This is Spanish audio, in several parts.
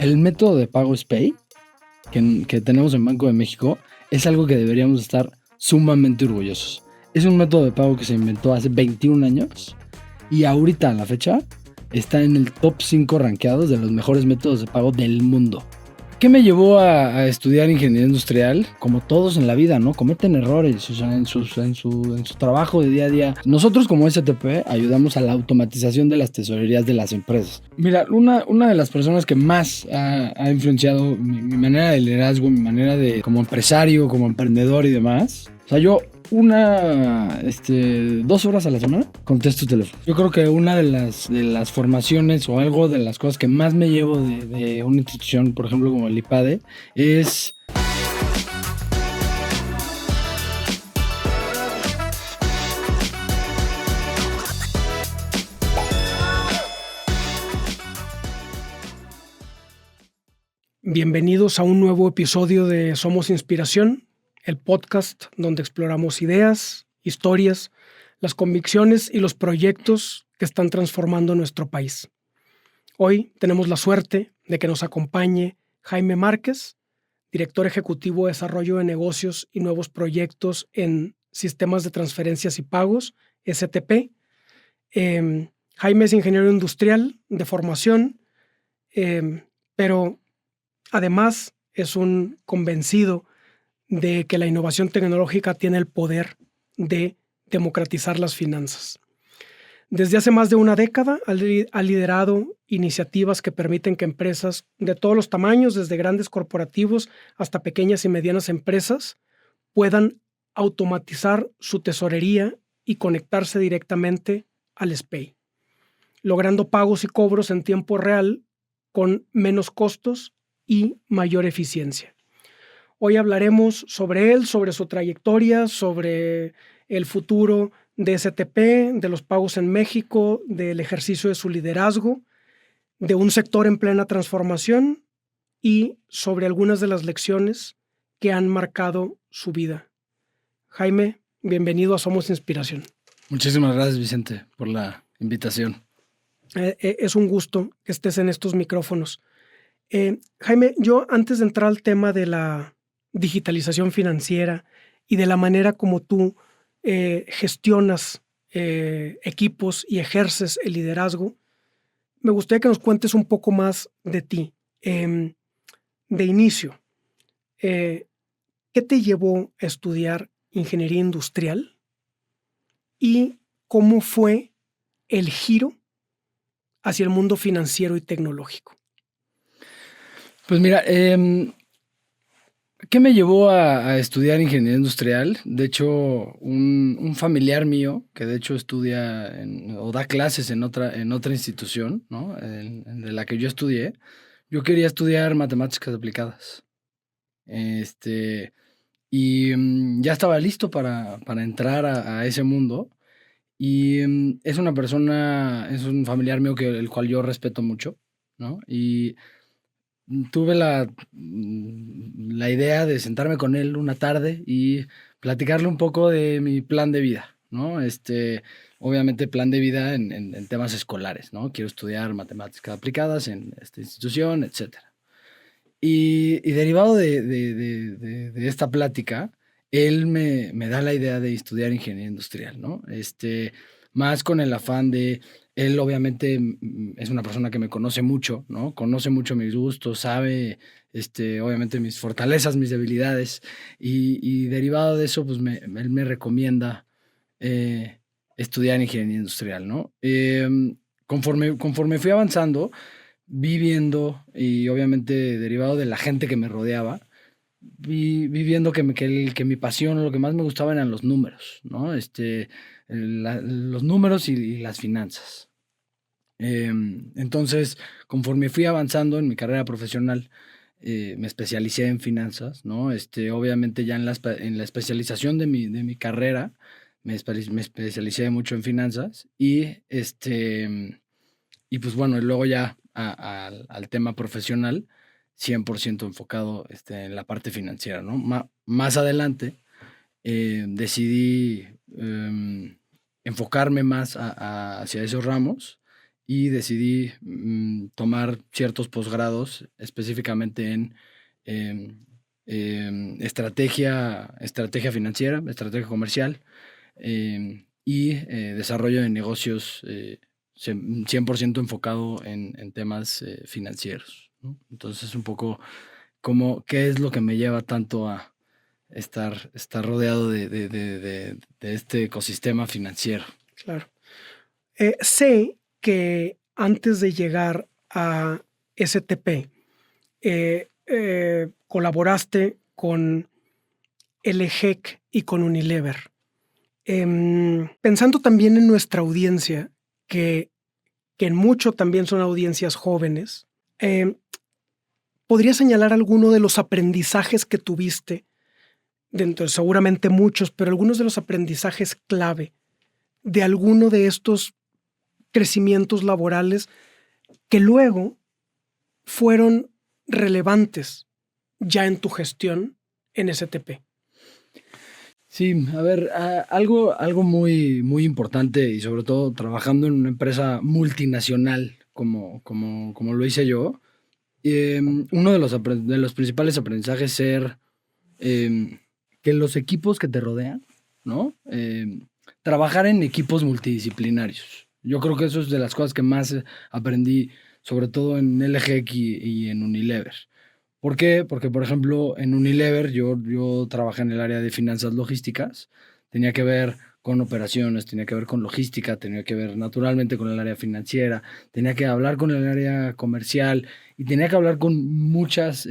El método de pago SPAY que tenemos en Banco de México es algo que deberíamos estar sumamente orgullosos. Es un método de pago que se inventó hace 21 años y ahorita a la fecha está en el top 5 rankeados de los mejores métodos de pago del mundo. ¿Qué me llevó a estudiar ingeniería industrial? Como todos en la vida, ¿no? Cometen errores, o sea, en su trabajo de día a día. Nosotros como STP ayudamos a la automatización de las tesorerías de las empresas. Mira, una de las personas que más ha influenciado mi manera de liderazgo, mi manera de como empresario, como emprendedor y demás. O sea, yo 2 horas a la semana contesto teléfono. Yo creo que una de las formaciones o algo de las cosas que más me llevo de una institución, por ejemplo, como el IPADE, es Bienvenidos a un nuevo episodio de Somos Inspiración, el podcast donde exploramos ideas, historias, las convicciones y los proyectos que están transformando nuestro país. Hoy tenemos la suerte de que nos acompañe Jaime Márquez, director ejecutivo de Desarrollo de Negocios y Nuevos Proyectos en Sistemas de Transferencias y Pagos, STP. Jaime es ingeniero industrial de formación, pero además es un convencido de que la innovación tecnológica tiene el poder de democratizar las finanzas. Desde hace más de una década ha liderado iniciativas que permiten que empresas de todos los tamaños, desde grandes corporativos hasta pequeñas y medianas empresas, puedan automatizar su tesorería y conectarse directamente al SPAY, logrando pagos y cobros en tiempo real con menos costos y mayor eficiencia. Hoy hablaremos sobre él, sobre su trayectoria, sobre el futuro de STP, de los pagos en México, del ejercicio de su liderazgo, de un sector en plena transformación y sobre algunas de las lecciones que han marcado su vida. Jaime, bienvenido a Somos Inspiración. Muchísimas gracias, Vicente, por la invitación. Es un gusto que estés en estos micrófonos. Jaime, yo antes de entrar al tema de la digitalización financiera y de la manera como tú gestionas equipos y ejerces el liderazgo, me gustaría que nos cuentes un poco más de ti. De inicio, ¿qué te llevó a estudiar ingeniería industrial y cómo fue el giro hacia el mundo financiero y tecnológico? Pues mira, ¿qué me llevó a estudiar ingeniería industrial? De hecho, un familiar mío, que de hecho estudia o da clases en otra institución, ¿no? De la que yo estudié, yo quería estudiar matemáticas aplicadas. Ya estaba listo para entrar a ese mundo. Y es un familiar mío el cual yo respeto mucho, ¿no? Y tuve la idea de sentarme con él una tarde y platicarle un poco de mi plan de vida, ¿no? Obviamente plan de vida en temas escolares, ¿no? Quiero estudiar matemáticas aplicadas en esta institución, etcétera. Y derivado de esta plática, él me da la idea de estudiar ingeniería industrial, ¿no? Más con el afán de, él obviamente es una persona que me conoce mucho, ¿no? Conoce mucho mis gustos, sabe, obviamente mis fortalezas, mis debilidades, y derivado de eso, pues él me recomienda estudiar ingeniería industrial, ¿no? Conforme fui avanzando, viviendo y obviamente derivado de la gente que me rodeaba, viviendo que mi pasión o lo que más me gustaba eran los números, ¿no? Los números y las finanzas. Entonces, conforme fui avanzando en mi carrera profesional, me especialicé en finanzas, ¿no? Obviamente ya en la especialización de mi carrera, me especialicé mucho en finanzas y pues bueno, y luego ya al tema profesional, 100% enfocado en la parte financiera, ¿no? Más adelante decidí enfocarme más hacia esos ramos y decidí tomar ciertos posgrados, específicamente en estrategia financiera, estrategia comercial y desarrollo de negocios 100% enfocado en temas financieros, ¿no? Entonces, un poco qué es lo que me lleva tanto a estar rodeado de este ecosistema financiero. Claro. Sé que antes de llegar a STP, colaboraste con LGEC y con Unilever. Pensando también en nuestra audiencia, que en mucho también son audiencias jóvenes, ¿podrías señalar alguno de los aprendizajes que tuviste? Dentro, seguramente muchos, pero algunos de los aprendizajes clave de alguno de estos crecimientos laborales que luego fueron relevantes ya en tu gestión en STP. Sí, a ver, algo muy, muy importante y sobre todo trabajando en una empresa multinacional como lo hice yo, uno de los principales aprendizajes es ser que los equipos que te rodean, ¿no? Trabajar en equipos multidisciplinarios. Yo creo que eso es de las cosas que más aprendí, sobre todo en LGX y en Unilever. ¿Por qué? Porque, por ejemplo, en Unilever yo trabajé en el área de finanzas logísticas, tenía que ver con operaciones, tenía que ver con logística, tenía que ver naturalmente con el área financiera, tenía que hablar con el área comercial y tenía que hablar con muchas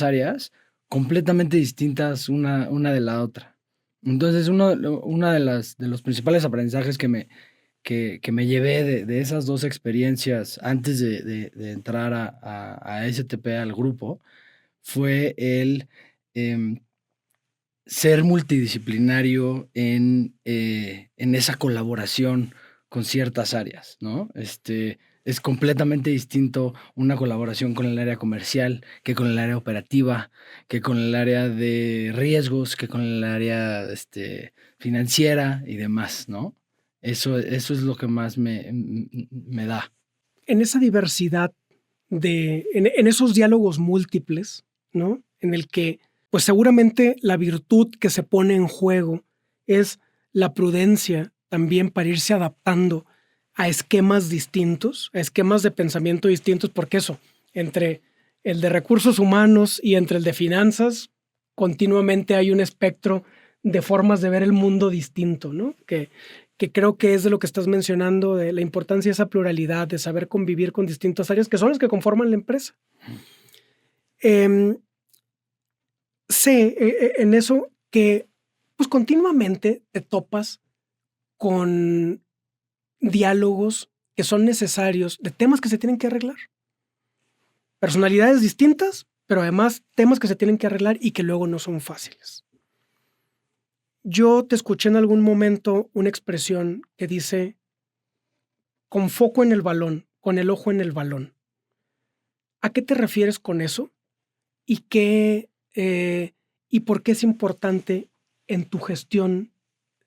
áreas completamente distintas una de la otra. Entonces, una de los principales aprendizajes que me llevé de esas dos experiencias antes de entrar a STP, al grupo, fue el em, ser multidisciplinario en esa colaboración con ciertas áreas, ¿no? Es completamente distinto una colaboración con el área comercial que con el área operativa, que con el área de riesgos, que con el área financiera y demás, ¿no? Eso es lo que más me da. En esa diversidad en esos diálogos múltiples, ¿no? En el que, pues seguramente la virtud que se pone en juego es la prudencia también para irse adaptando a esquemas distintos, a esquemas de pensamiento distintos, porque eso, entre el de recursos humanos y entre el de finanzas, continuamente hay un espectro de formas de ver el mundo distinto, ¿no? Que creo que es de lo que estás mencionando, de la importancia de esa pluralidad, de saber convivir con distintas áreas que son las que conforman la empresa. Sé en eso que pues continuamente te topas con diálogos que son necesarios de temas que se tienen que arreglar. Personalidades distintas, pero además temas que se tienen que arreglar y que luego no son fáciles. Yo te escuché en algún momento una expresión que dice, con foco en el balón, con el ojo en el balón. ¿A qué te refieres con eso? ¿Y y por qué es importante en tu gestión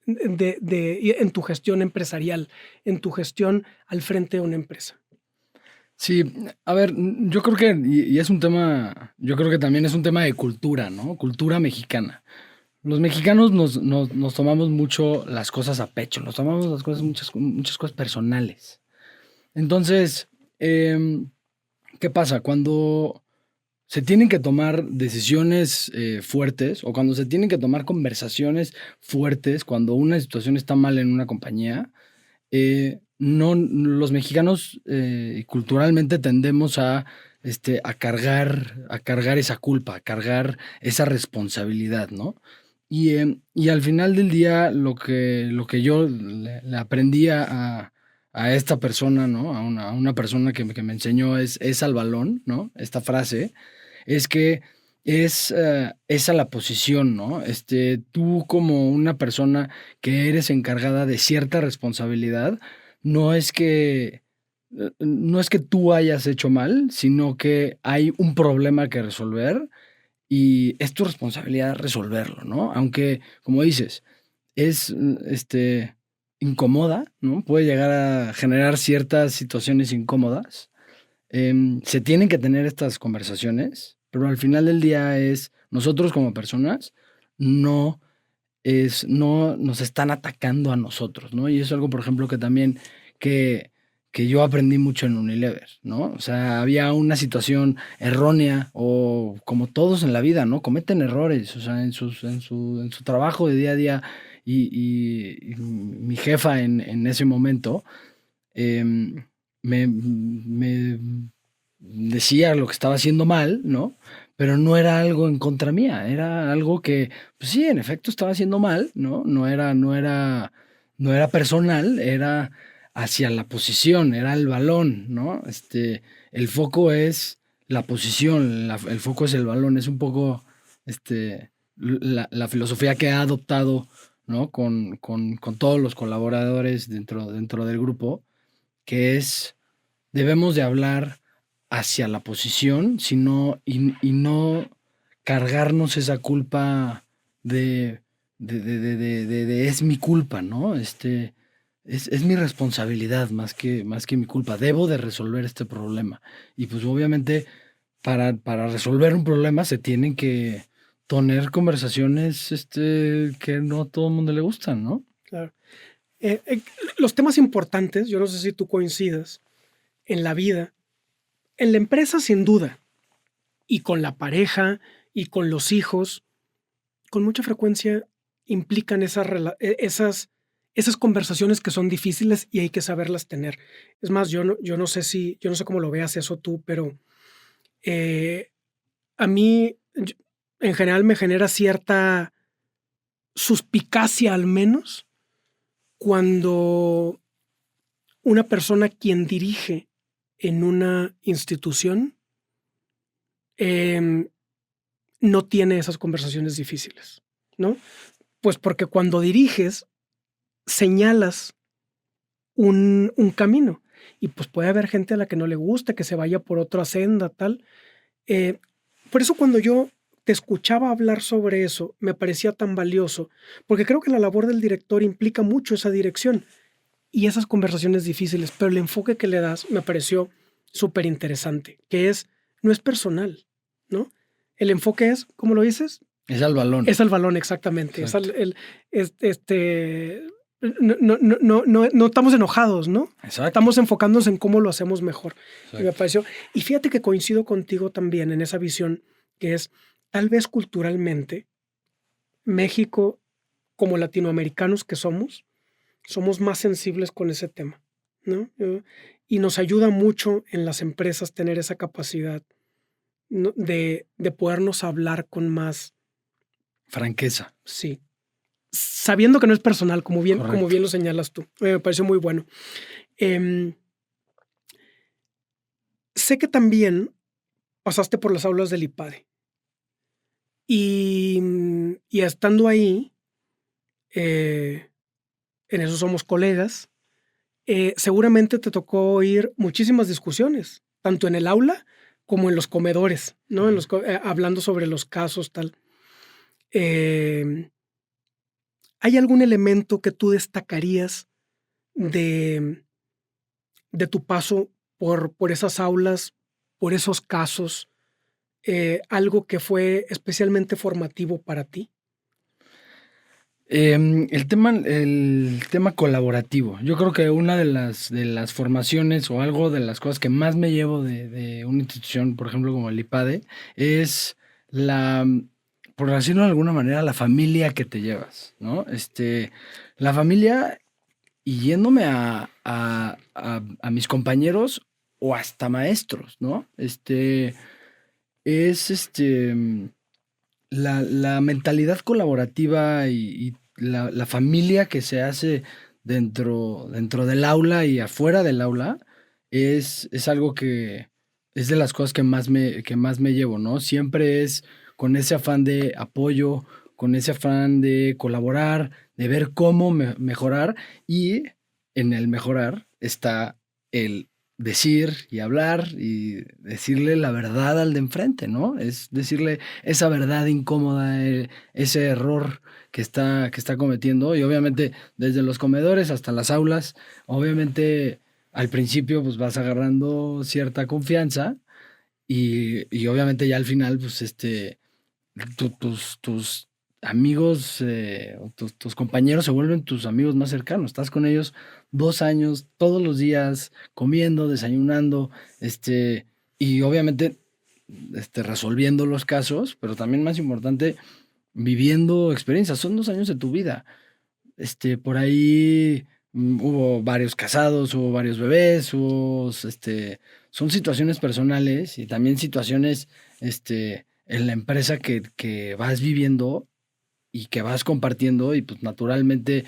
en tu gestión empresarial, en tu gestión al frente de una empresa? Sí, a ver, yo creo que, y es un tema, yo creo que también es un tema de cultura, ¿no? Cultura mexicana. Los mexicanos nos tomamos mucho las cosas a pecho, nos tomamos las cosas, muchas cosas personales. Entonces, ¿qué pasa? Cuando se tienen que tomar decisiones fuertes o cuando se tienen que tomar conversaciones fuertes, cuando una situación está mal en una compañía, no, los mexicanos culturalmente tendemos a cargar esa culpa, a cargar esa responsabilidad, ¿no? Y al final del día, lo que yo le aprendí a esta persona, ¿no? A una persona que me enseñó es al balón, ¿no? Esta frase, es que es a la posición, ¿no? Tú como una persona que eres encargada de cierta responsabilidad, no es que, no es que tú hayas hecho mal, sino que hay un problema que resolver y es tu responsabilidad resolverlo, ¿no? Aunque, como dices, es, incomoda, ¿no? Puede llegar a generar ciertas situaciones incómodas. Se tienen que tener estas conversaciones, pero al final del día es nosotros como personas, no no nos están atacando a nosotros, ¿no? Y eso es algo, por ejemplo, que también que, que yo aprendí mucho en Unilever, ¿no? O sea, había una situación errónea o como todos en la vida, ¿no? Cometen errores, o sea, en su trabajo de día a día y mi jefa en ese momento em, me decía lo que estaba haciendo mal, ¿no? Pero no era algo en contra mía, era algo que, pues sí, en efecto estaba haciendo mal, ¿no? No era personal, era hacia la posición, era el balón, ¿no? El foco es la posición, el foco es el balón, es un poco, la filosofía que ha adoptado, ¿no? Con todos los colaboradores dentro del grupo, que es, debemos de hablar hacia la posición, sino, y no cargarnos esa culpa de, de es mi culpa, ¿no? Es mi responsabilidad más que mi culpa. Debo de resolver este problema. Y pues obviamente para resolver un problema se tienen que tener conversaciones que no a todo el mundo le gustan, ¿no? Claro. Eh, eh, los temas importantes, yo no sé si tú coincidas, en la vida, en la empresa sin duda, y con la pareja y con los hijos, con mucha frecuencia implican esas conversaciones que son difíciles y hay que saberlas tener. Es más, yo no sé cómo lo veas eso tú, pero eh, a mí en general me genera cierta suspicacia al menos cuando una persona quien dirige en una institución em, no tiene esas conversaciones difíciles, ¿no? Pues porque cuando diriges, señalas un camino y pues puede haber gente a la que no le gusta, que se vaya por otra senda, tal. Eh, por eso cuando yo te escuchaba hablar sobre eso, me parecía tan valioso, porque creo que la labor del director implica mucho esa dirección y esas conversaciones difíciles, pero el enfoque que le das me pareció súper interesante, que es, no es personal, ¿no? El enfoque es, ¿cómo lo dices? Es al balón. Es al balón, exactamente. Exacto. No estamos enojados, ¿no? Exacto. Estamos enfocándonos en cómo lo hacemos mejor. Exacto. Y me pareció. Y fíjate que coincido contigo también en esa visión, que es tal vez culturalmente, México, como latinoamericanos que somos más sensibles con ese tema, ¿no? Y nos ayuda mucho en las empresas tener esa capacidad, ¿no? de podernos hablar con más. Franqueza. Sí. Sabiendo que no es personal, como bien Correcto. lo señalas tú. Me pareció muy bueno. Sé que también pasaste por las aulas del IPADE. Y estando ahí, en eso somos colegas, seguramente te tocó oír muchísimas discusiones, tanto en el aula como en los comedores, ¿no? Hablando sobre los casos, tal. ¿Hay algún elemento que tú destacarías de, de tu paso por esas aulas, por esos casos, algo que fue especialmente formativo para ti? El tema colaborativo. Yo creo que una de las formaciones o algo de las cosas que más me llevo de una institución, por ejemplo, como el IPADE, es la, por decirlo de alguna manera, la familia que te llevas, ¿no? La familia y yéndome a mis compañeros o hasta maestros, ¿no? Es la mentalidad colaborativa y la familia que se hace dentro del aula y afuera del aula es algo que es de las cosas que más me llevo, ¿no? Siempre es con ese afán de apoyo, con ese afán de colaborar, de ver cómo mejorar y en el mejorar está el decir y hablar y decirle la verdad al de enfrente, ¿no? Es decirle esa verdad incómoda, ese error que está cometiendo. Y obviamente desde los comedores hasta las aulas, obviamente al principio pues vas agarrando cierta confianza y obviamente ya al final pues tus amigos, o tus compañeros se vuelven tus amigos más cercanos. Estás con ellos 2 años, todos los días, comiendo, desayunando, y obviamente resolviendo los casos, pero también más importante, viviendo experiencias. Son 2 años de tu vida. Por ahí hubo varios casados, hubo varios bebés, son situaciones personales y también situaciones, en la empresa que vas viviendo y que vas compartiendo y pues naturalmente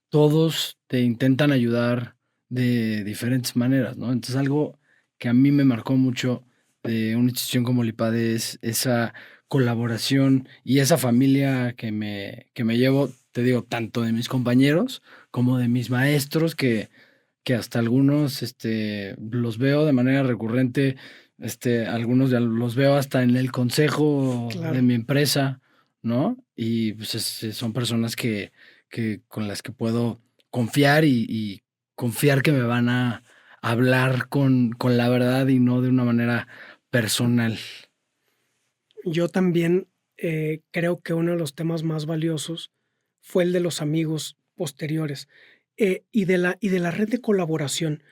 todos te intentan ayudar de diferentes maneras, ¿no? Entonces algo que a mí me marcó mucho de una institución como Lipade es esa colaboración y esa familia que me llevo, te digo, tanto de mis compañeros como de mis maestros, que hasta algunos los veo de manera recurrente, algunos ya los veo hasta en el consejo de Claro. mi empresa, ¿no? Y pues son personas que con las que puedo confiar y confiar que me van a hablar con la verdad y no de una manera personal. Yo también creo que uno de los temas más valiosos fue el de los amigos posteriores, y de la red de colaboración.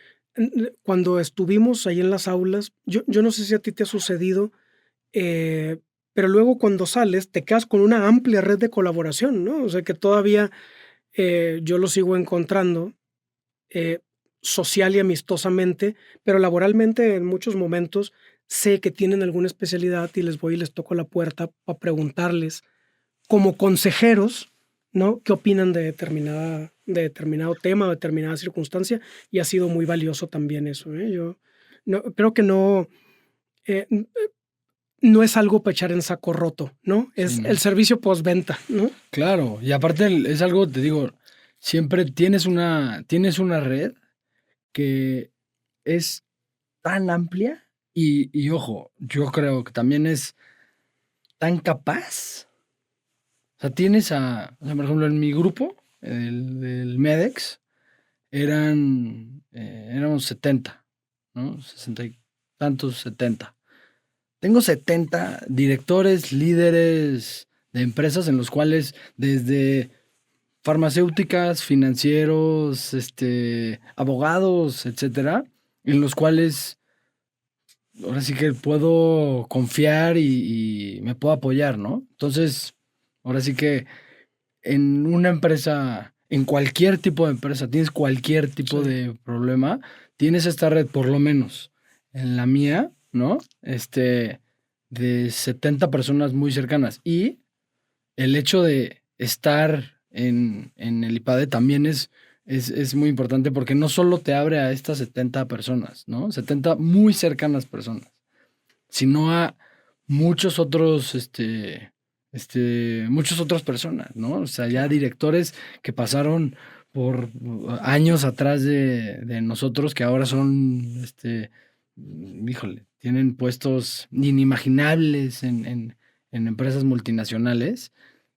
Cuando estuvimos ahí en las aulas, yo no sé si a ti te ha sucedido, eh, pero luego cuando sales te quedas con una amplia red de colaboración, ¿no? O sea, que todavía, yo lo sigo encontrando, eh, social y amistosamente, pero laboralmente en muchos momentos sé que tienen alguna especialidad y les voy y les toco la puerta para preguntarles, como consejeros, ¿no? ¿Qué opinan de determinado tema, o determinada circunstancia? Y ha sido muy valioso también eso, ¿eh? Yo no creo que no, n no es algo para echar en saco roto, ¿no? Sí, Es el ¿no? servicio postventa, ¿no? Claro, y aparte es algo, te digo, siempre tienes una red que es tan amplia y ojo, yo creo que también es tan capaz. O sea, o sea, por ejemplo, en mi grupo, el del MEDEX, éramos 70, ¿no? 60 y tantos, 70. Tengo 70 directores, líderes de empresas en los cuales desde farmacéuticas, financieros, abogados, etcétera, en los cuales ahora sí que puedo confiar y me puedo apoyar, ¿no? Entonces, ahora sí que en una empresa, en cualquier tipo de empresa, tienes cualquier tipo Sí. de problema, tienes esta red, por lo menos en la mía, ¿no? De 70 personas muy cercanas. Y el hecho de estar en el IPADE también es muy importante porque no solo te abre a estas 70 personas, ¿no? 70 muy cercanas personas, sino a muchos otros, muchas otras personas, ¿no? O sea, ya Claro. directores que pasaron por años atrás de nosotros, que ahora son, híjole, tienen puestos inimaginables en empresas multinacionales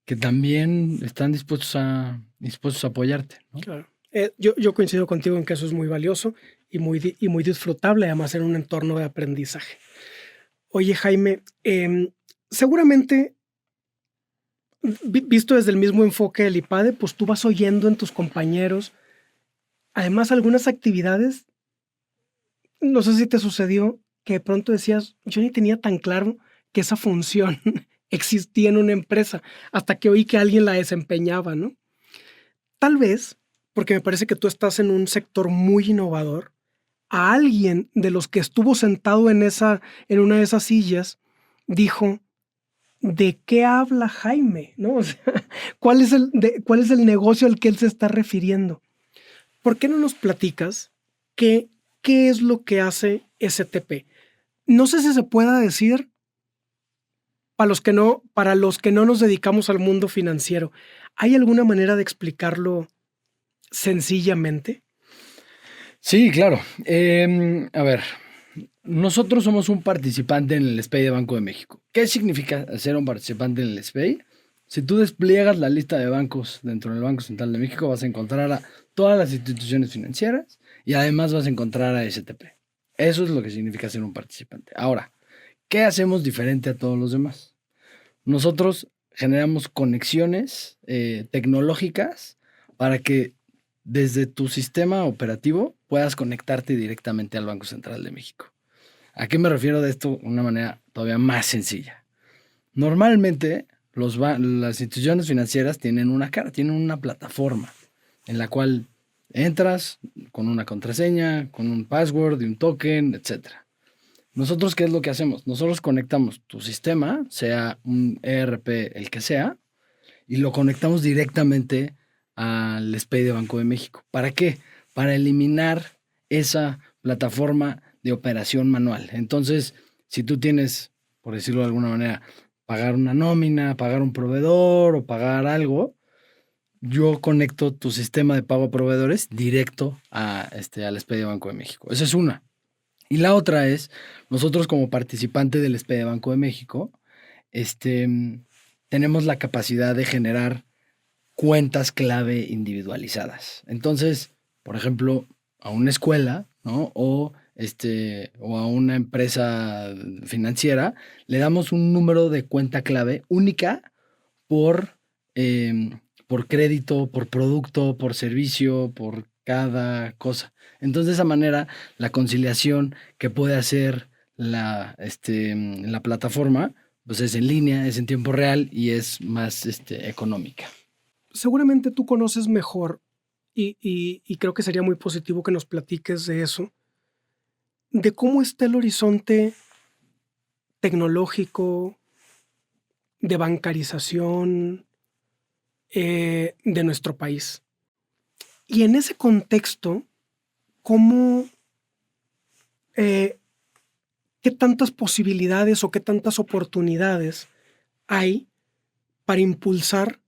que también están dispuestos a apoyarte, ¿no? Claro. Yo coincido contigo en que eso es muy valioso y muy disfrutable, además en un entorno de aprendizaje. Oye, Jaime, seguramente, visto desde el mismo enfoque del IPADE, pues tú vas oyendo en tus compañeros, además algunas actividades, no sé si te sucedió que de pronto decías, yo ni tenía tan claro que esa función existía en una empresa, hasta que oí que alguien la desempeñaba, ¿no? Tal vez, porque me parece que tú estás en un sector muy innovador, a alguien de los que estuvo sentado en una de esas sillas, dijo: "¿De qué habla Jaime?", ¿no? O sea, ¿cuál es el negocio al que él se está refiriendo? ¿Por qué no nos platicas qué qué es lo que hace STP? No sé si se pueda decir para los que no nos dedicamos al mundo financiero, ¿hay alguna manera de explicarlo sencillamente? Sí, claro. A ver, nosotros somos un participante en el SPEI de Banco de México. ¿Qué significa ser un participante en el SPEI? Si tú despliegas la lista de bancos dentro del Banco Central de México, vas a encontrar a todas las instituciones financieras y además vas a encontrar a STP. Eso es lo que significa ser un participante. Ahora, ¿qué hacemos diferente a todos los demás? Nosotros generamos conexiones tecnológicas para que desde tu sistema operativo puedas conectarte directamente al Banco Central de México. ¿A qué me refiero de esto de una manera todavía más sencilla? Normalmente las instituciones financieras tienen una cara, tienen una plataforma en la cual entras con una contraseña, con un password y un token, etcétera. Nosotros, ¿qué es lo que hacemos? Nosotros conectamos tu sistema, sea un ERP el que sea, y lo conectamos directamente al SPEI de Banco de México. ¿Para qué? Para eliminar esa plataforma de operación manual. Entonces, si tú tienes, por decirlo de alguna manera, pagar una nómina, pagar un proveedor o pagar algo, yo conecto tu sistema de pago a proveedores directo al SPEI de Banco de México. Esa es una. Y la otra es, nosotros como participante del SPEI de Banco de México, este, tenemos la capacidad de generar cuentas clave individualizadas. Entonces, por ejemplo, a una escuela, ¿no? O a una empresa financiera, le damos un número de cuenta clave única por, por crédito, por producto, por servicio, por cada cosa. Entonces, de esa manera, la conciliación que puede hacer la plataforma, pues es en línea, es en tiempo real y es más económica. Seguramente tú conoces mejor y creo que sería muy positivo que nos platiques de eso, de cómo está el horizonte tecnológico, de bancarización de nuestro país. Y en ese contexto, ¿cómo, qué tantas posibilidades o qué tantas oportunidades hay para impulsar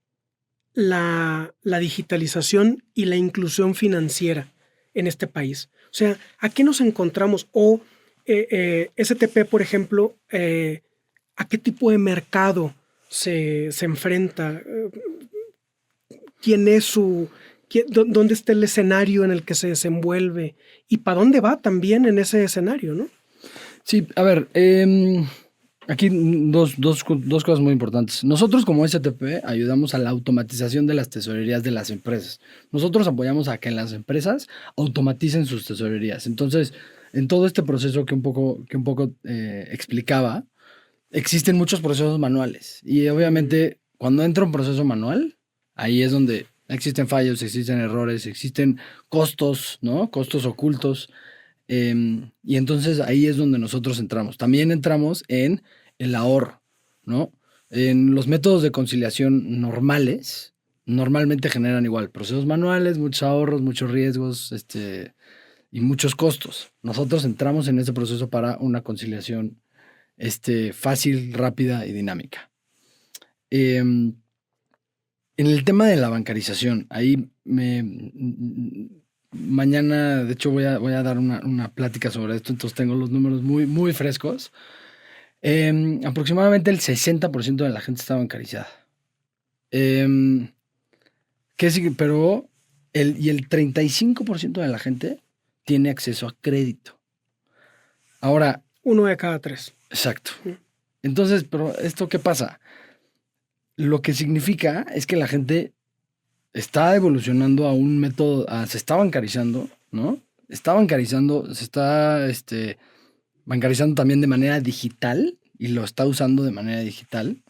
la digitalización y la inclusión financiera en este país? O sea, ¿a qué nos encontramos? O STP, por ejemplo, ¿a qué tipo de mercado se enfrenta? ¿Quién es dónde está el escenario en el que se desenvuelve? ¿Y para dónde va también en ese escenario, no? Sí, a ver, aquí dos cosas muy importantes. Nosotros como STP ayudamos a la automatización de las tesorerías de las empresas. Nosotros apoyamos a que las empresas automaticen sus tesorerías. Entonces, en todo este proceso que un poco explicaba, existen muchos procesos manuales. Y obviamente, cuando entra un proceso manual, ahí es donde existen fallos, existen errores, existen costos, ¿no? Costos ocultos. Y entonces ahí es donde nosotros entramos. También entramos en el ahorro, ¿no? En los métodos de conciliación normales, normalmente generan igual procesos manuales, muchos ahorros, muchos riesgos, y muchos costos. Nosotros entramos en ese proceso para una conciliación, fácil, rápida y dinámica. En el tema de la bancarización, mañana, de hecho, voy a dar una plática sobre esto, entonces tengo los números muy, muy frescos. Aproximadamente el 60% de la gente está bancarizada. Pero el 35% de la gente tiene acceso a crédito. Ahora, 1 de cada 3. exacto. Entonces, pero ¿esto qué pasa? Lo que significa es que la gente está evolucionando a un método, se está bancarizando, ¿no? Está bancarizando, se está bancarizando también de manera digital y lo está usando de manera digital.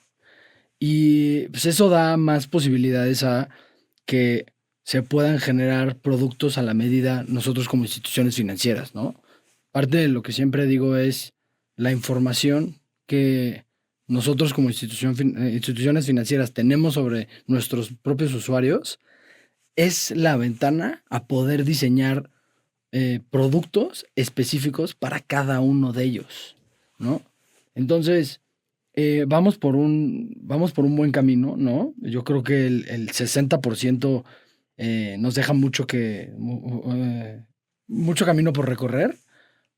Y pues eso da más posibilidades a que se puedan generar productos a la medida nosotros como instituciones financieras, ¿no? Parte de lo que siempre digo es la información que nosotros como instituciones financieras tenemos sobre nuestros propios usuarios es la ventana a poder diseñar productos específicos para cada uno de ellos, ¿no? Entonces, vamos por un buen camino, ¿no? Yo creo que el 60% nos deja mucho camino por recorrer,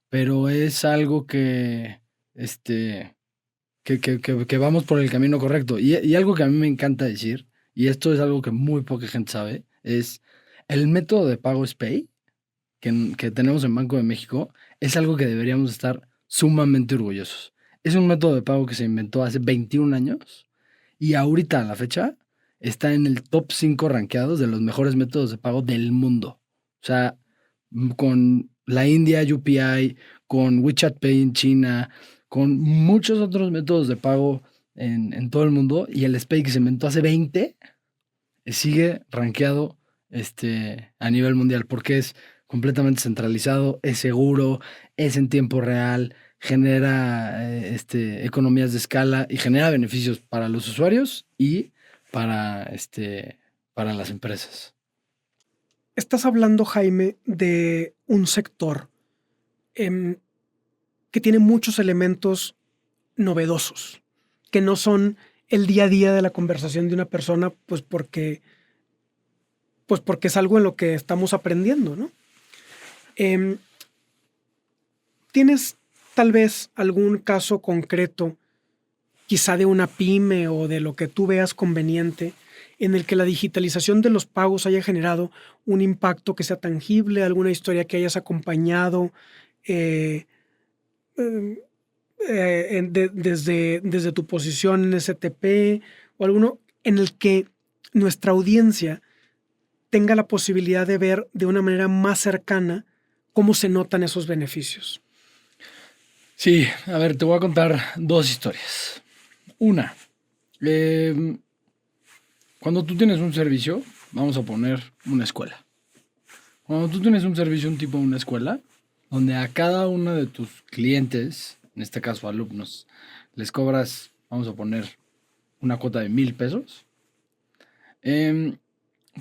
pero es algo que vamos por el camino correcto. Y algo que a mí me encanta decir, y esto es algo que muy poca gente sabe, es el método de pago SPAY que tenemos en Banco de México es algo que deberíamos estar sumamente orgullosos. Es un método de pago que se inventó hace 21 años y ahorita a la fecha está en el top 5 rankeados de los mejores métodos de pago del mundo. O sea, con la India UPI, con WeChat Pay en China, con muchos otros métodos de pago en todo el mundo, y el SPAY que se inventó hace 20 sigue rankeado a nivel mundial porque es completamente centralizado, es seguro, es en tiempo real, genera economías de escala y genera beneficios para los usuarios y para, para las empresas. Estás hablando, Jaime, de un sector que tiene muchos elementos novedosos, que no son el día a día de la conversación de una persona, pues porque es algo en lo que estamos aprendiendo, ¿no? ¿Tienes tal vez algún caso concreto, quizá de una pyme o de lo que tú veas conveniente, en el que la digitalización de los pagos haya generado un impacto que sea tangible, alguna historia que hayas acompañado desde tu posición en STP, o alguno en el que nuestra audiencia tenga la posibilidad de ver de una manera más cercana cómo se notan esos beneficios? Sí, a ver, te voy a contar dos historias. Una, cuando tú tienes un servicio, vamos a poner una escuela. Cuando tú tienes un servicio, un tipo de una escuela, donde a cada uno de tus clientes, en este caso alumnos, les cobras, vamos a poner, una cuota de 1,000 pesos.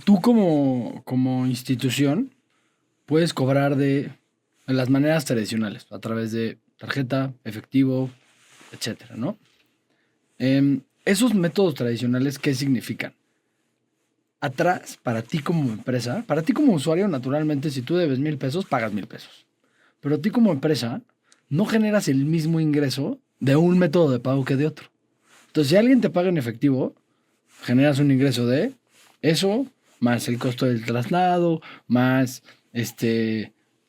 Tú como institución puedes cobrar de las maneras tradicionales, a través de tarjeta, efectivo, etcétera, ¿no? Esos métodos tradicionales, ¿qué significan? Atrás, para ti como empresa, para ti como usuario, naturalmente, si tú debes 1,000 pesos, pagas 1,000 pesos. Pero a ti como empresa, no generas el mismo ingreso de un método de pago que de otro. Entonces, si alguien te paga en efectivo, generas un ingreso de eso, más el costo del traslado, más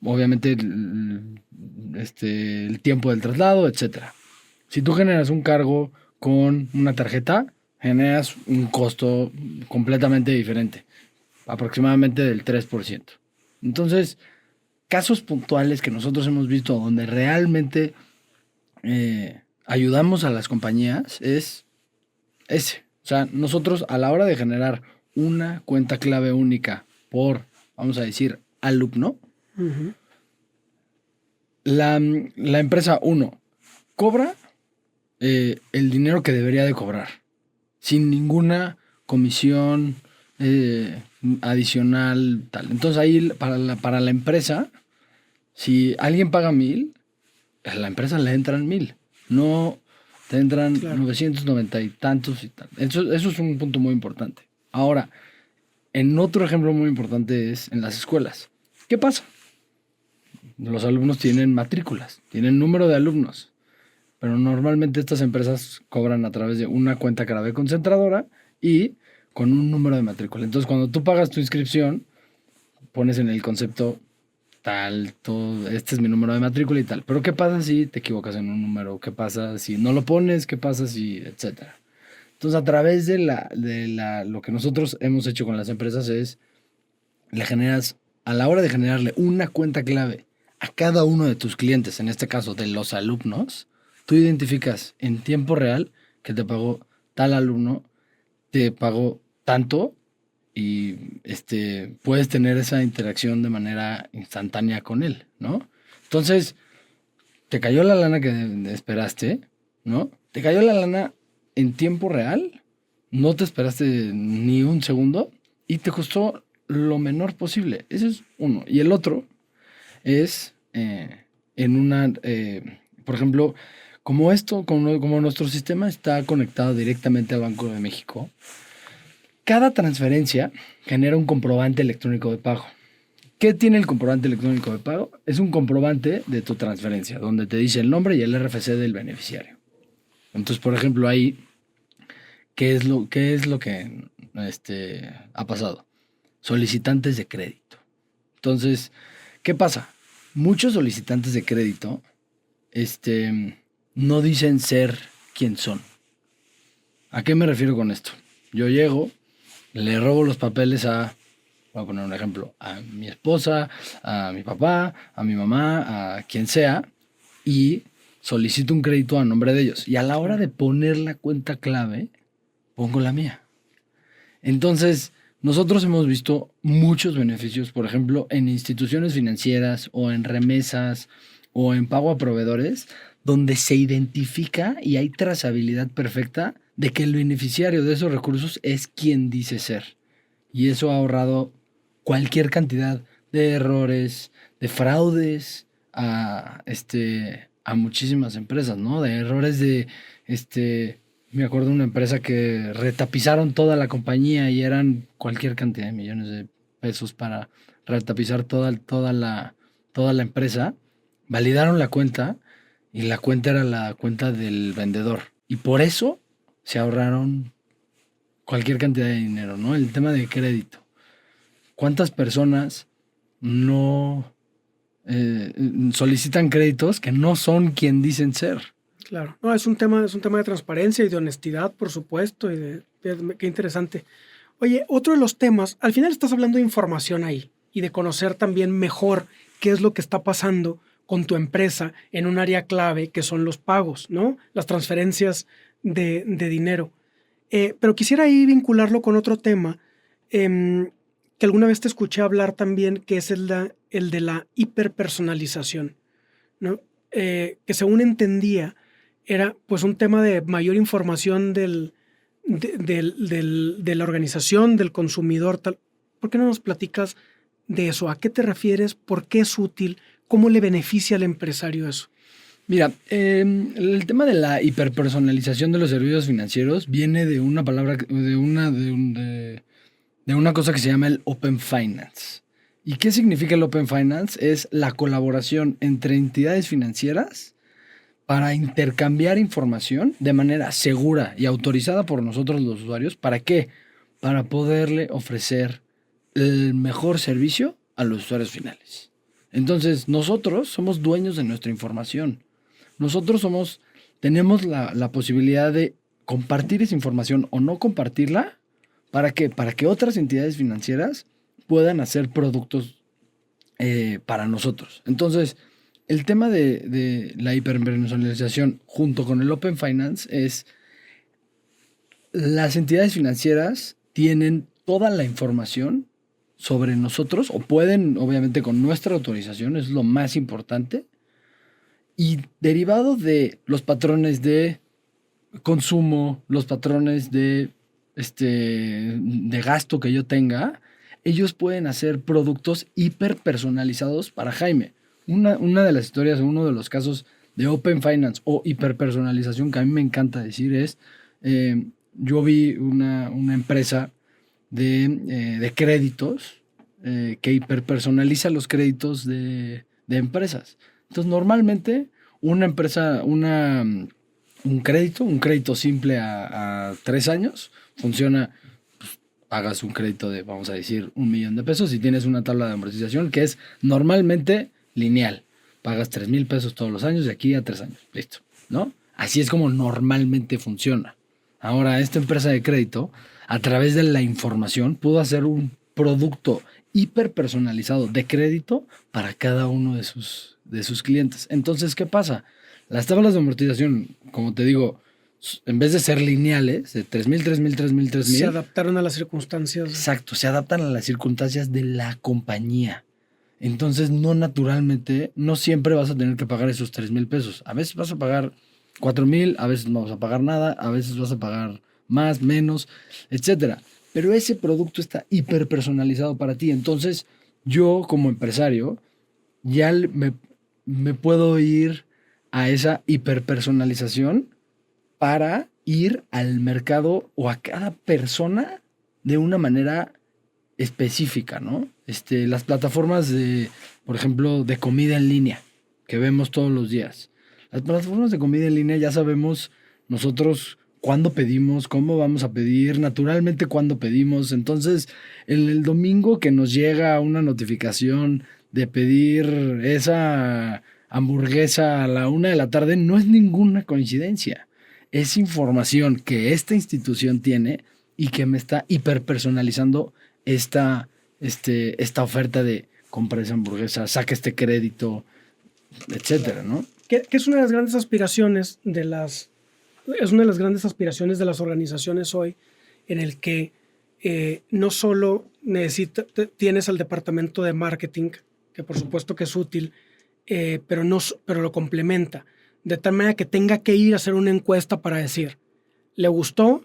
obviamente el tiempo del traslado, etcétera. Si tú generas un cargo con una tarjeta, generas un costo completamente diferente, aproximadamente del 3%. Entonces, casos puntuales que nosotros hemos visto donde realmente ayudamos a las compañías es ese. O sea, nosotros a la hora de generar una cuenta clave única por, vamos a decir, alumno, Uh-huh. la empresa, uno, cobra el dinero que debería de cobrar, sin ninguna comisión adicional, tal. Entonces ahí para la empresa, si alguien paga 1,000, a la empresa le entran 1,000, no te entran Claro. 990 y tantos y tal. Eso es un punto muy importante. Ahora, en otro ejemplo muy importante es en las escuelas. ¿Qué pasa? Los alumnos tienen matrículas, tienen número de alumnos, pero normalmente estas empresas cobran a través de una cuenta clave concentradora y con un número de matrícula. Entonces, cuando tú pagas tu inscripción, pones en el concepto tal, todo, este es mi número de matrícula y tal. Pero ¿qué pasa si te equivocas en un número? ¿Qué pasa si no lo pones? ¿Qué pasa si, etcétera? Entonces, a través de lo que nosotros hemos hecho con las empresas es, le generas, a la hora de generarle una cuenta clave a cada uno de tus clientes, en este caso de los alumnos, tú identificas en tiempo real que te pagó tal alumno, te pagó tanto y puedes tener esa interacción de manera instantánea con él, ¿no? Entonces, te cayó la lana que esperaste, ¿no? Te cayó la lana en tiempo real, no te esperaste ni un segundo y te costó lo menor posible. Ese es uno. Y el otro es por ejemplo, como nuestro sistema está conectado directamente al Banco de México, cada transferencia genera un comprobante electrónico de pago. ¿Qué tiene el comprobante electrónico de pago? Es un comprobante de tu transferencia, donde te dice el nombre y el RFC del beneficiario. Entonces, por ejemplo, ahí, ¿qué es lo que ha pasado? Solicitantes de crédito. Entonces, ¿qué pasa? Muchos solicitantes de crédito no dicen ser quien son. ¿A qué me refiero con esto? Yo llego, le robo los papeles voy a poner un ejemplo, a mi esposa, a mi papá, a mi mamá, a quien sea, y solicito un crédito a nombre de ellos. Y a la hora de poner la cuenta clave, pongo la mía. Entonces, nosotros hemos visto muchos beneficios, por ejemplo, en instituciones financieras o en remesas o en pago a proveedores, donde se identifica y hay trazabilidad perfecta de que el beneficiario de esos recursos es quien dice ser. Y eso ha ahorrado cualquier cantidad de errores, de fraudes a muchísimas empresas, ¿no? De errores me acuerdo de una empresa que retapizaron toda la compañía y eran cualquier cantidad de millones de pesos para retapizar toda la empresa. Validaron la cuenta y la cuenta era la cuenta del vendedor. Y por eso se ahorraron cualquier cantidad de dinero, ¿no? El tema de crédito. ¿Cuántas personas no solicitan créditos que no son quien dicen ser? Claro, no, es un tema de transparencia y de honestidad, por supuesto, qué interesante. Oye, otro de los temas, al final estás hablando de información ahí y de conocer también mejor qué es lo que está pasando con tu empresa en un área clave que son los pagos, ¿no? Las transferencias de dinero. Pero quisiera ahí vincularlo con otro tema que alguna vez te escuché hablar también, que es el de la hiperpersonalización, ¿no? Que según entendía, era pues un tema de mayor información de la organización, del consumidor. Tal. ¿Por qué no nos platicas de eso? ¿A qué te refieres? ¿Por qué es útil? ¿Cómo le beneficia al empresario eso? Mira, el tema de la hiperpersonalización de los servicios financieros viene de una palabra, de una cosa que se llama el Open Finance. ¿Y qué significa el Open Finance? Es la colaboración entre entidades financieras para intercambiar información de manera segura y autorizada por nosotros los usuarios. ¿Para qué? Para poderle ofrecer el mejor servicio a los usuarios finales. Entonces, nosotros somos dueños de nuestra información. Nosotros tenemos la posibilidad de compartir esa información o no compartirla. ¿Para qué? Para que otras entidades financieras puedan hacer productos para nosotros. Entonces, el tema de la hiperpersonalización junto con el Open Finance es las entidades financieras tienen toda la información sobre nosotros o pueden, obviamente con nuestra autorización, es lo más importante, y derivado de los patrones de consumo, los patrones de gasto que yo tenga, ellos pueden hacer productos hiper personalizados para Jaime. Una de las historias, uno de los casos de Open Finance o hiperpersonalización que a mí me encanta decir es, yo vi una empresa de créditos que hiperpersonaliza los créditos de empresas. Entonces, normalmente una empresa, un crédito simple a 3 años funciona. Hagas un crédito de, vamos a decir, 1 millón de pesos y tienes una tabla de amortización que es normalmente lineal. Pagas 3,000 pesos todos los años de aquí a 3 años. Listo, ¿no? Así es como normalmente funciona. Ahora, esta empresa de crédito, a través de la información, pudo hacer un producto hiper personalizado de crédito para cada uno de sus clientes. Entonces, ¿qué pasa? Las tablas de amortización, como te digo, en vez de ser lineales, de 3,000, 3,000, 3,000, 3,000. Se adaptaron a las circunstancias. Exacto, se adaptan a las circunstancias de la compañía. Entonces, no siempre vas a tener que pagar esos 3,000 pesos. A veces vas a pagar 4,000, a veces no vas a pagar nada, a veces vas a pagar más, menos, etcétera. Pero ese producto está hiper personalizado para ti. Entonces, yo como empresario ya me puedo ir a esa hiperpersonalización para ir al mercado o a cada persona de una manera específica, ¿no? Las plataformas por ejemplo, de comida en línea que vemos todos los días. Las plataformas de comida en línea ya sabemos nosotros cuándo pedimos, cómo vamos a pedir, naturalmente cuándo pedimos. Entonces, el domingo que nos llega una notificación de pedir esa hamburguesa a la 1 de la tarde no es ninguna coincidencia. Es información que esta institución tiene y que me está hiperpersonalizando esta oferta de compra esa hamburguesa, saca este crédito, etcétera, ¿no? Que es una de las grandes aspiraciones es una de las grandes aspiraciones de las organizaciones hoy, en el que no solo tienes al departamento de marketing, que por supuesto que es útil, pero lo complementa, de tal manera que tenga que ir a hacer una encuesta para decir, ¿le gustó?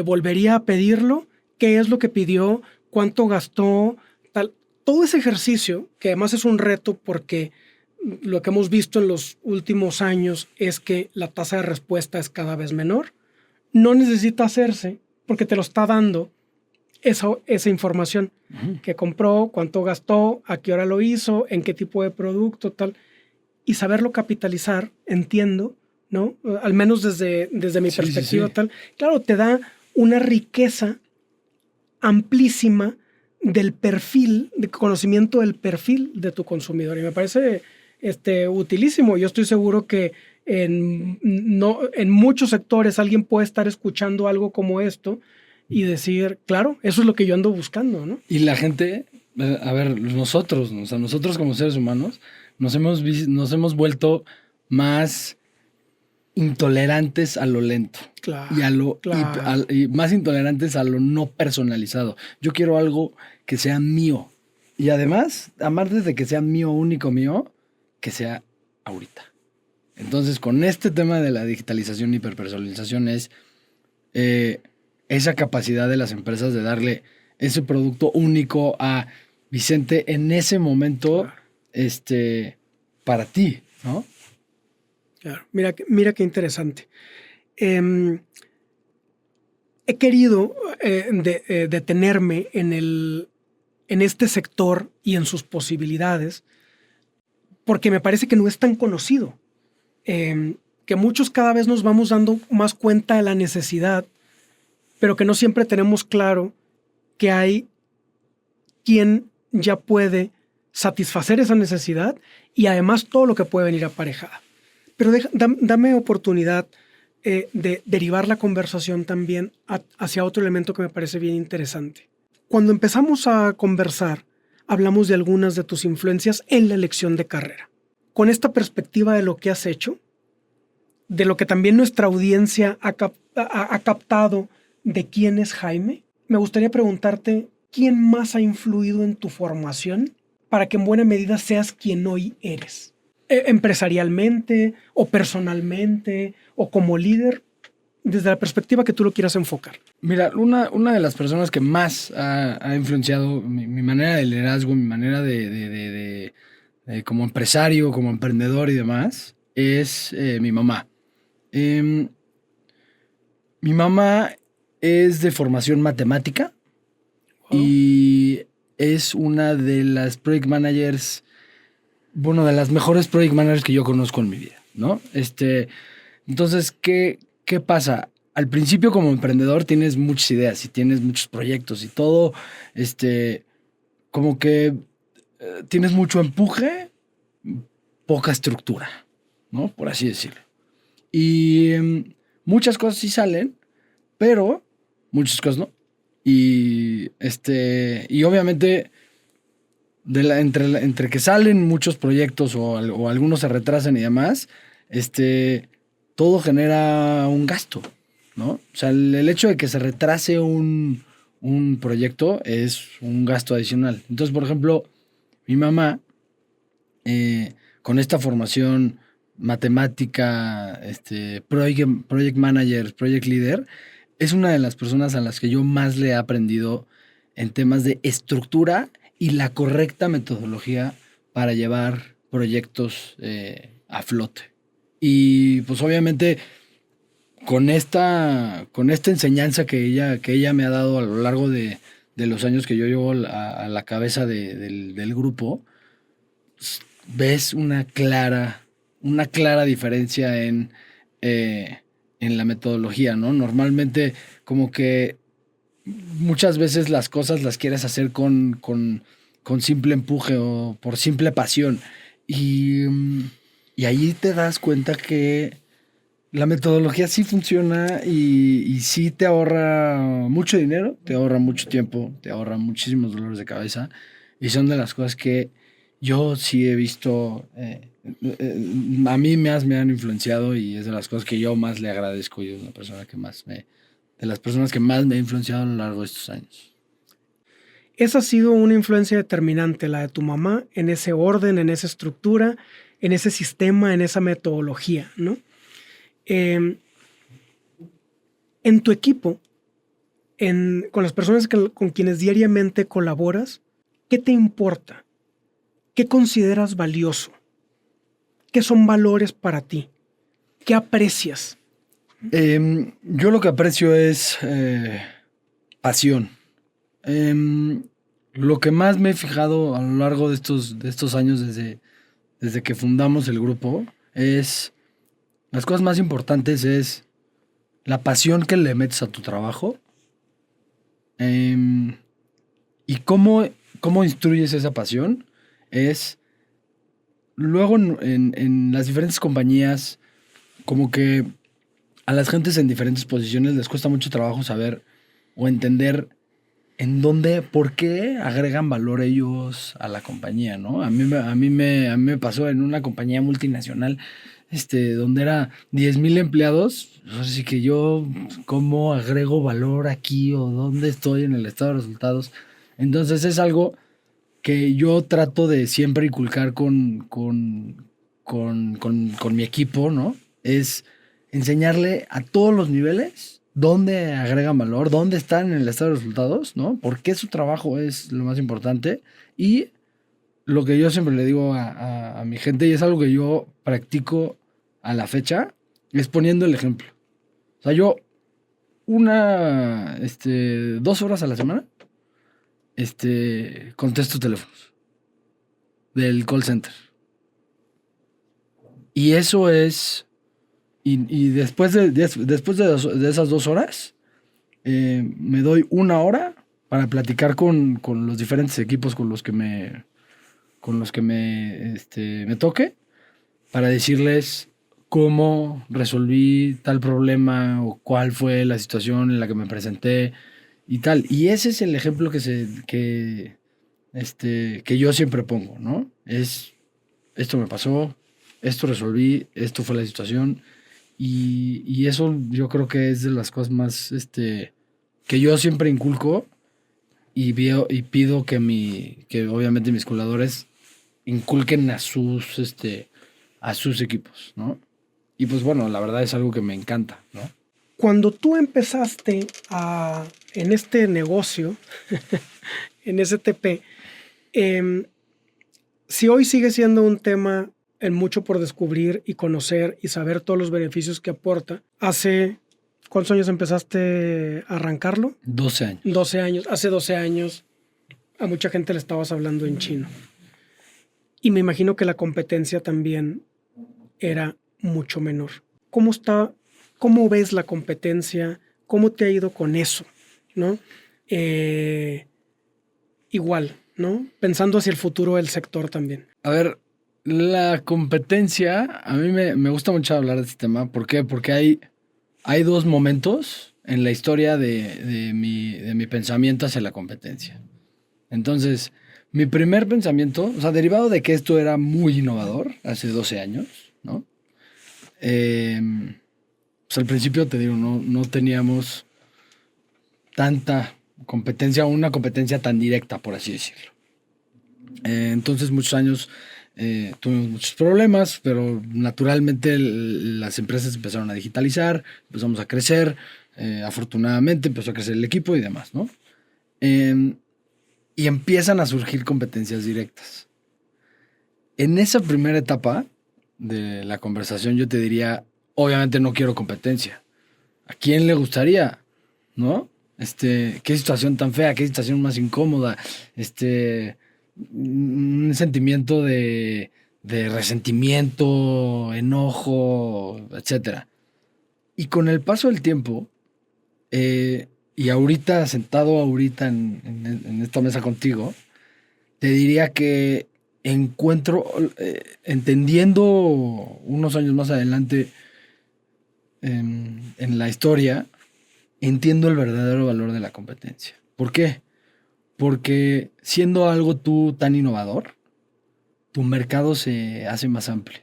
¿Volvería a pedirlo? ¿Qué es lo que pidió? ¿Cuánto gastó? Tal. Todo ese ejercicio, que además es un reto porque lo que hemos visto en los últimos años es que la tasa de respuesta es cada vez menor. No necesita hacerse porque te lo está dando esa información. Que compró, cuánto gastó, a qué hora lo hizo, en qué tipo de producto, tal. Y saberlo capitalizar, entiendo, ¿no? Al menos desde mi perspectiva, tal. Claro, te da una riqueza amplísima del perfil, de conocimiento del perfil de tu consumidor. Y me parece utilísimo. Yo estoy seguro que en muchos sectores alguien puede estar escuchando algo como esto y decir, claro, eso es lo que yo ando buscando, ¿no? Y la gente, a ver, nosotros como seres humanos, nos hemos vuelto más intolerantes a lo lento. Claro, y más intolerantes a lo no personalizado. Yo quiero algo que sea mío. Y además, aparte de que sea mío, único mío, que sea ahorita. Entonces, con este tema de la digitalización y hiperpersonalización es esa capacidad de las empresas de darle ese producto único a Vicente en ese momento, claro, para ti, ¿no? Claro. Mira qué interesante. He querido detenerme en este sector y en sus posibilidades porque me parece que no es tan conocido. Que muchos cada vez nos vamos dando más cuenta de la necesidad, pero que no siempre tenemos claro que hay quien ya puede satisfacer esa necesidad y además todo lo que puede venir aparejada. Pero dame oportunidad de derivar la conversación también hacia otro elemento que me parece bien interesante. Cuando empezamos a conversar, hablamos de algunas de tus influencias en la elección de carrera. Con esta perspectiva de lo que has hecho, de lo que también nuestra audiencia ha captado de quién es Jaime, me gustaría preguntarte quién más ha influido en tu formación para que en buena medida seas quien hoy eres. Empresarialmente o personalmente o como líder, desde la perspectiva que tú lo quieras enfocar. Mira, una de las personas que más ha influenciado mi manera de liderazgo, mi manera de como empresario, como emprendedor y demás, es mi mamá. Mi mamá es de formación matemática. Wow. Y es una de las project managers, bueno, de las mejores project managers que yo conozco en mi vida, ¿no? Entonces, ¿qué pasa? Al principio como emprendedor tienes muchas ideas y tienes muchos proyectos y todo, como que tienes mucho empuje, poca estructura, ¿no? Por así decirlo. Y muchas cosas sí salen, pero muchas cosas no. Y obviamente entre que salen muchos proyectos o algunos se retrasan y demás, todo genera un gasto, ¿no? O sea, el hecho de que se retrase un proyecto es un gasto adicional. Entonces, por ejemplo, mi mamá, con esta formación matemática, project manager, project leader, es una de las personas a las que yo más le he aprendido en temas de estructura y la correcta metodología para llevar proyectos a flote. Y pues obviamente con esta enseñanza que ella me ha dado a lo largo de de los años que yo llevo a la cabeza del grupo, ves una clara diferencia en la metodología, ¿no? Normalmente como que muchas veces las cosas las quieres hacer con simple empuje o por simple pasión. Y, y ahí te das cuenta que la metodología sí funciona y sí te ahorra mucho dinero, te ahorra mucho tiempo, te ahorra muchísimos dolores de cabeza. Y son de las cosas que yo sí he visto, a mí me han influenciado y es de las cosas que yo más le agradezco. Y es una persona de las personas que más me ha influenciado a lo largo de estos años. Esa ha sido una influencia determinante, la de tu mamá, en ese orden, en esa estructura, en ese sistema, en esa metodología, ¿no? En tu equipo, con las personas con quienes diariamente colaboras, ¿qué te importa? ¿Qué consideras valioso? ¿Qué son valores para ti? ¿Qué aprecias? Yo lo que aprecio es pasión. Lo que más me he fijado a lo largo de estos años desde que fundamos el grupo es las cosas más importantes es la pasión que le metes a tu trabajo y cómo instruyes esa pasión es luego en las diferentes compañías como que a las gentes en diferentes posiciones les cuesta mucho trabajo saber o entender por qué agregan valor ellos a la compañía, ¿no? A mí me pasó en una compañía multinacional, donde era 10,000 empleados, así que yo, ¿cómo agrego valor aquí o dónde estoy en el estado de resultados? Entonces es algo que yo trato de siempre inculcar con mi equipo, ¿no? Es enseñarle a todos los niveles dónde agregan valor, dónde están en el estado de resultados, ¿no? Por qué su trabajo es lo más importante. Y lo que yo siempre le digo a mi gente, y es algo que yo practico a la fecha, es poniendo el ejemplo. O sea, yo 2 horas a la semana, contesto teléfonos del call center. Y eso es... Y después de esas 2 horas, me doy 1 hora para platicar con los diferentes equipos con los que me toque, para decirles cómo resolví tal problema o cuál fue la situación en la que me presenté y tal. Y ese es el ejemplo que yo siempre pongo, ¿no? Esto me pasó, esto resolví, esto fue la situación. Y eso yo creo que es de las cosas más que yo siempre inculco y pido que obviamente mis colaboradores inculquen a sus equipos, ¿no? Y pues bueno, la verdad es algo que me encanta, ¿no? Cuando tú empezaste en este negocio, en STP, si hoy sigue siendo un tema en mucho por descubrir y conocer y saber todos los beneficios que aporta, ¿cuántos años empezaste a arrancarlo? 12 años. 12 años. Hace 12 años a mucha gente le estabas hablando en chino. Y me imagino que la competencia también era mucho menor. ¿Cómo ves la competencia? ¿Cómo te ha ido con eso? ¿No? Igual, ¿no? Pensando hacia el futuro del sector también. A ver, la competencia, a mí me gusta mucho hablar de este tema. ¿Por qué? Porque hay dos momentos en la historia de mi pensamiento hacia la competencia. Entonces, mi primer pensamiento, o sea, derivado de que esto era muy innovador hace 12 años, ¿no? Pues al principio, te digo, no teníamos tanta competencia, una competencia tan directa, por así decirlo. Entonces, muchos años tuvimos muchos problemas, pero naturalmente las empresas empezaron a digitalizar, empezamos a crecer, afortunadamente empezó a crecer el equipo y demás, ¿no? Y empiezan a surgir competencias directas. En esa primera etapa de la conversación yo te diría, obviamente no quiero competencia. ¿A quién le gustaría? ¿No? qué situación tan fea, qué situación más incómoda, un sentimiento de resentimiento, enojo, etcétera. Y con el paso del tiempo, y ahorita, sentado ahorita en esta mesa contigo, te diría que encuentro, entendiendo unos años más adelante en la historia, entiendo el verdadero valor de la competencia. ¿Por qué? Porque siendo algo tú tan innovador, tu mercado se hace más amplio.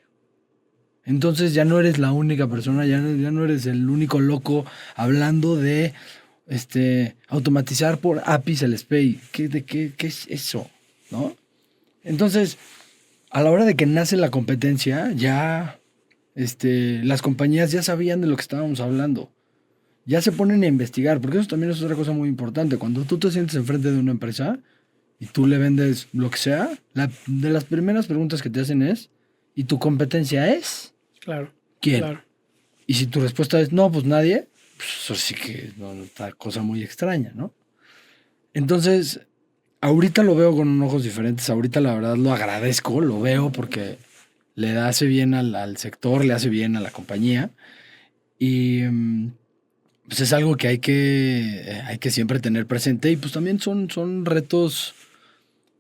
Entonces ya no eres la única persona, ya no eres el único loco hablando de automatizar por APIs el SPAY. ¿Qué es eso? ¿No? Entonces, a la hora de que nace la competencia, ya las compañías ya sabían de lo que estábamos hablando. Ya se ponen a investigar, porque eso también es otra cosa muy importante. Cuando tú te sientes enfrente de una empresa y tú le vendes lo que sea, de las primeras preguntas que te hacen es, ¿y tu competencia es? Claro. ¿Quién? Claro. Y si tu respuesta es no, pues nadie, pues eso sí que es una cosa muy extraña, ¿no? Entonces, ahorita lo veo con ojos diferentes. Ahorita la verdad lo agradezco, lo veo porque le hace bien al sector, le hace bien a la compañía. Y pues es algo que hay que siempre tener presente. Y pues también son retos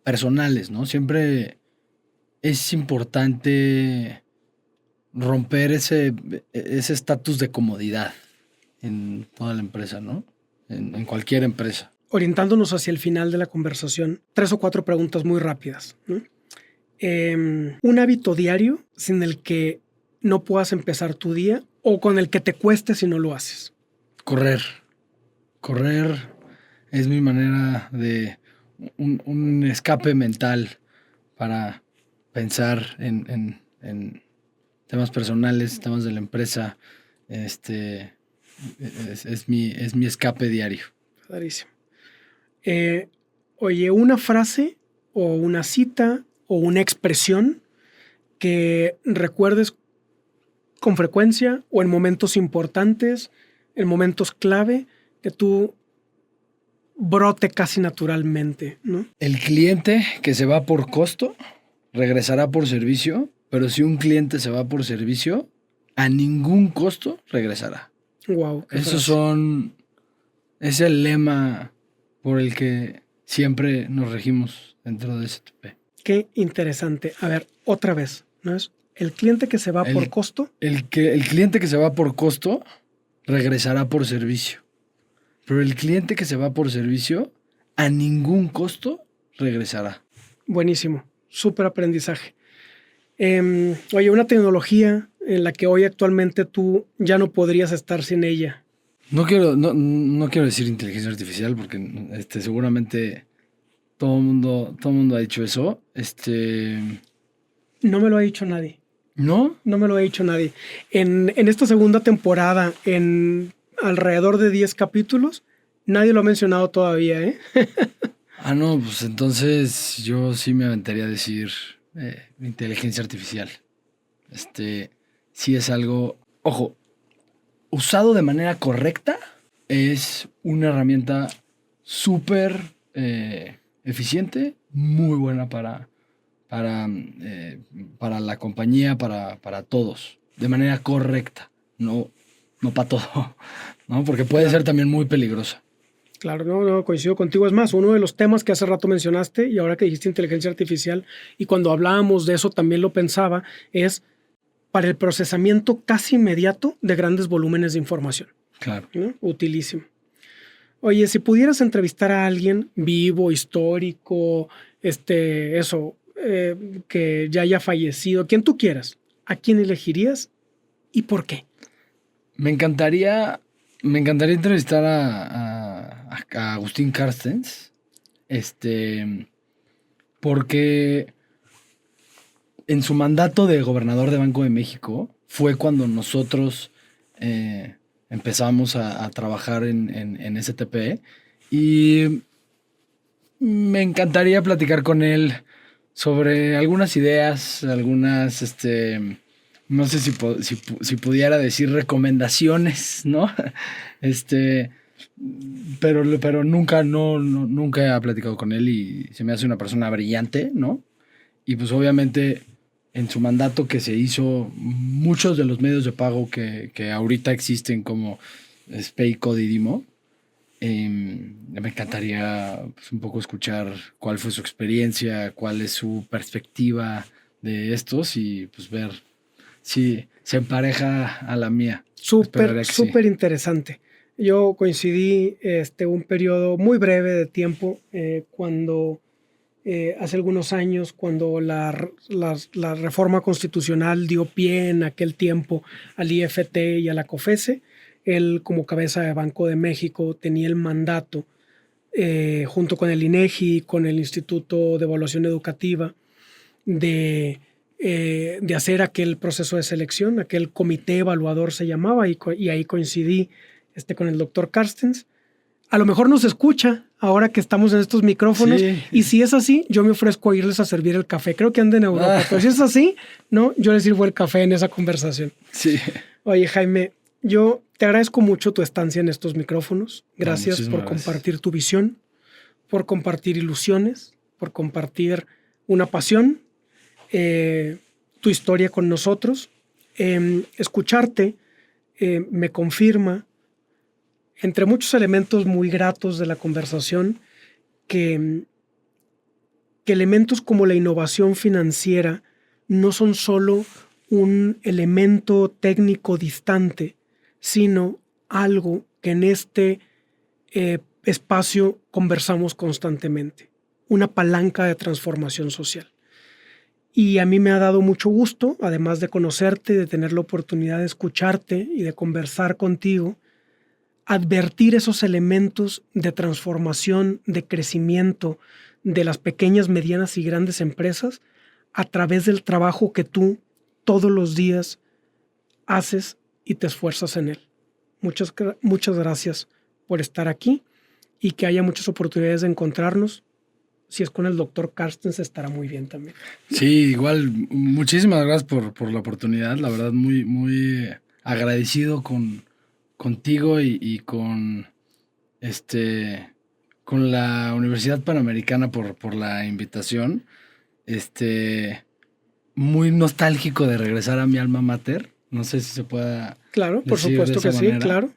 personales, ¿no? Siempre es importante romper ese estatus de comodidad en toda la empresa, ¿no? En cualquier empresa. Orientándonos hacia el final de la conversación, 3 o 4 preguntas muy rápidas, ¿no? Un hábito diario sin el que no puedas empezar tu día o con el que te cueste si no lo haces. Correr. Correr es mi manera de un escape mental para pensar en temas personales, temas de la empresa. Es mi escape diario. Clarísimo. Oye, una frase o una cita o una expresión que recuerdes con frecuencia o en momentos importantes, en momentos clave, que tú brote casi naturalmente, ¿no? El cliente que se va por costo regresará por servicio, pero si un cliente se va por servicio, a ningún costo regresará. Wow. Es el lema por el que siempre nos regimos dentro de STP. Qué interesante. A ver, otra vez, ¿no es? El cliente que se va por costo. El cliente que se va por costo regresará por servicio. Pero el cliente que se va por servicio, a ningún costo regresará. Buenísimo. Súper aprendizaje. Oye, una tecnología en la que hoy actualmente tú ya no podrías estar sin ella. No quiero decir inteligencia artificial porque seguramente todo el mundo ha dicho eso. No me lo ha dicho nadie. ¿No? No me lo ha dicho nadie. En esta segunda temporada, en alrededor de 10 capítulos, nadie lo ha mencionado todavía, ¿eh? No, pues entonces yo sí me aventaría a decir inteligencia artificial. Sí es algo, ojo, usado de manera correcta, es una herramienta súper eficiente, muy buena para la compañía, para todos, de manera correcta, no para todo, ¿no? Porque puede ser también muy peligrosa. Claro, no, coincido contigo. Es más, uno de los temas que hace rato mencionaste y ahora que dijiste inteligencia artificial y cuando hablábamos de eso también lo pensaba, es para el procesamiento casi inmediato de grandes volúmenes de información. Claro. ¿No? Utilísimo. Oye, si pudieras entrevistar a alguien vivo, histórico, que ya haya fallecido, quien tú quieras, ¿a quién elegirías y por qué? Me encantaría entrevistar a Agustín Carstens, porque en su mandato de gobernador de Banco de México fue cuando nosotros empezamos a trabajar en STP y me encantaría platicar con él sobre algunas ideas, algunas, no sé si pudiera decir recomendaciones, ¿no? pero nunca, nunca he platicado con él y se me hace una persona brillante, ¿no? Y pues obviamente en su mandato que se hizo, muchos de los medios de pago que ahorita existen como SpayCode y Dimo, me encantaría pues, un poco escuchar cuál fue su experiencia, cuál es su perspectiva de estos y pues ver si se empareja a la mía. Súper, Esperaría que sí. súper interesante. Yo coincidí un periodo muy breve de tiempo cuando hace algunos años, cuando la reforma constitucional dio pie en aquel tiempo al IFT y a la COFESE. Él, como cabeza de Banco de México, tenía el mandato, junto con el INEGI, con el Instituto de Evaluación Educativa, de hacer aquel proceso de selección, aquel comité evaluador se llamaba, y ahí coincidí con el doctor Carstens. A lo mejor nos escucha ahora que estamos en estos micrófonos, Sí. y si es así, yo me ofrezco a irles a servir el café. Creo que anda en Europa, pero si es así, no, yo les sirvo el café en esa conversación. Sí. Oye, Jaime, yo te agradezco mucho tu estancia en estos micrófonos. Gracias Muchísimas por gracias. compartir tu visión, por compartir ilusiones, por compartir una pasión, tu historia con nosotros. Escucharte me confirma, entre muchos elementos muy gratos de la conversación, que elementos como la innovación financiera no son solo un elemento técnico distante, sino algo que en este espacio conversamos constantemente, una palanca de transformación social. Y a mí me ha dado mucho gusto, además de conocerte, de tener la oportunidad de escucharte y de conversar contigo, advertir esos elementos de transformación, de crecimiento de las pequeñas, medianas y grandes empresas a través del trabajo que tú todos los días haces y te esfuerzas en él. Muchas gracias por estar aquí y que haya muchas oportunidades de encontrarnos. Si es con el doctor Carstens, estará muy bien también. Sí, igual, muchísimas gracias por la oportunidad. La verdad, muy, muy agradecido contigo y con la Universidad Panamericana por la invitación. Muy nostálgico de regresar a mi alma mater. No sé si se pueda Claro, por decir de supuesto esa que sí, manera. claro.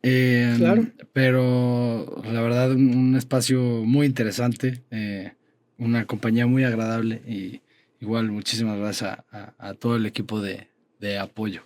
Claro. Pero la verdad, un espacio muy interesante, una compañía muy agradable y igual muchísimas gracias a todo el equipo de apoyo.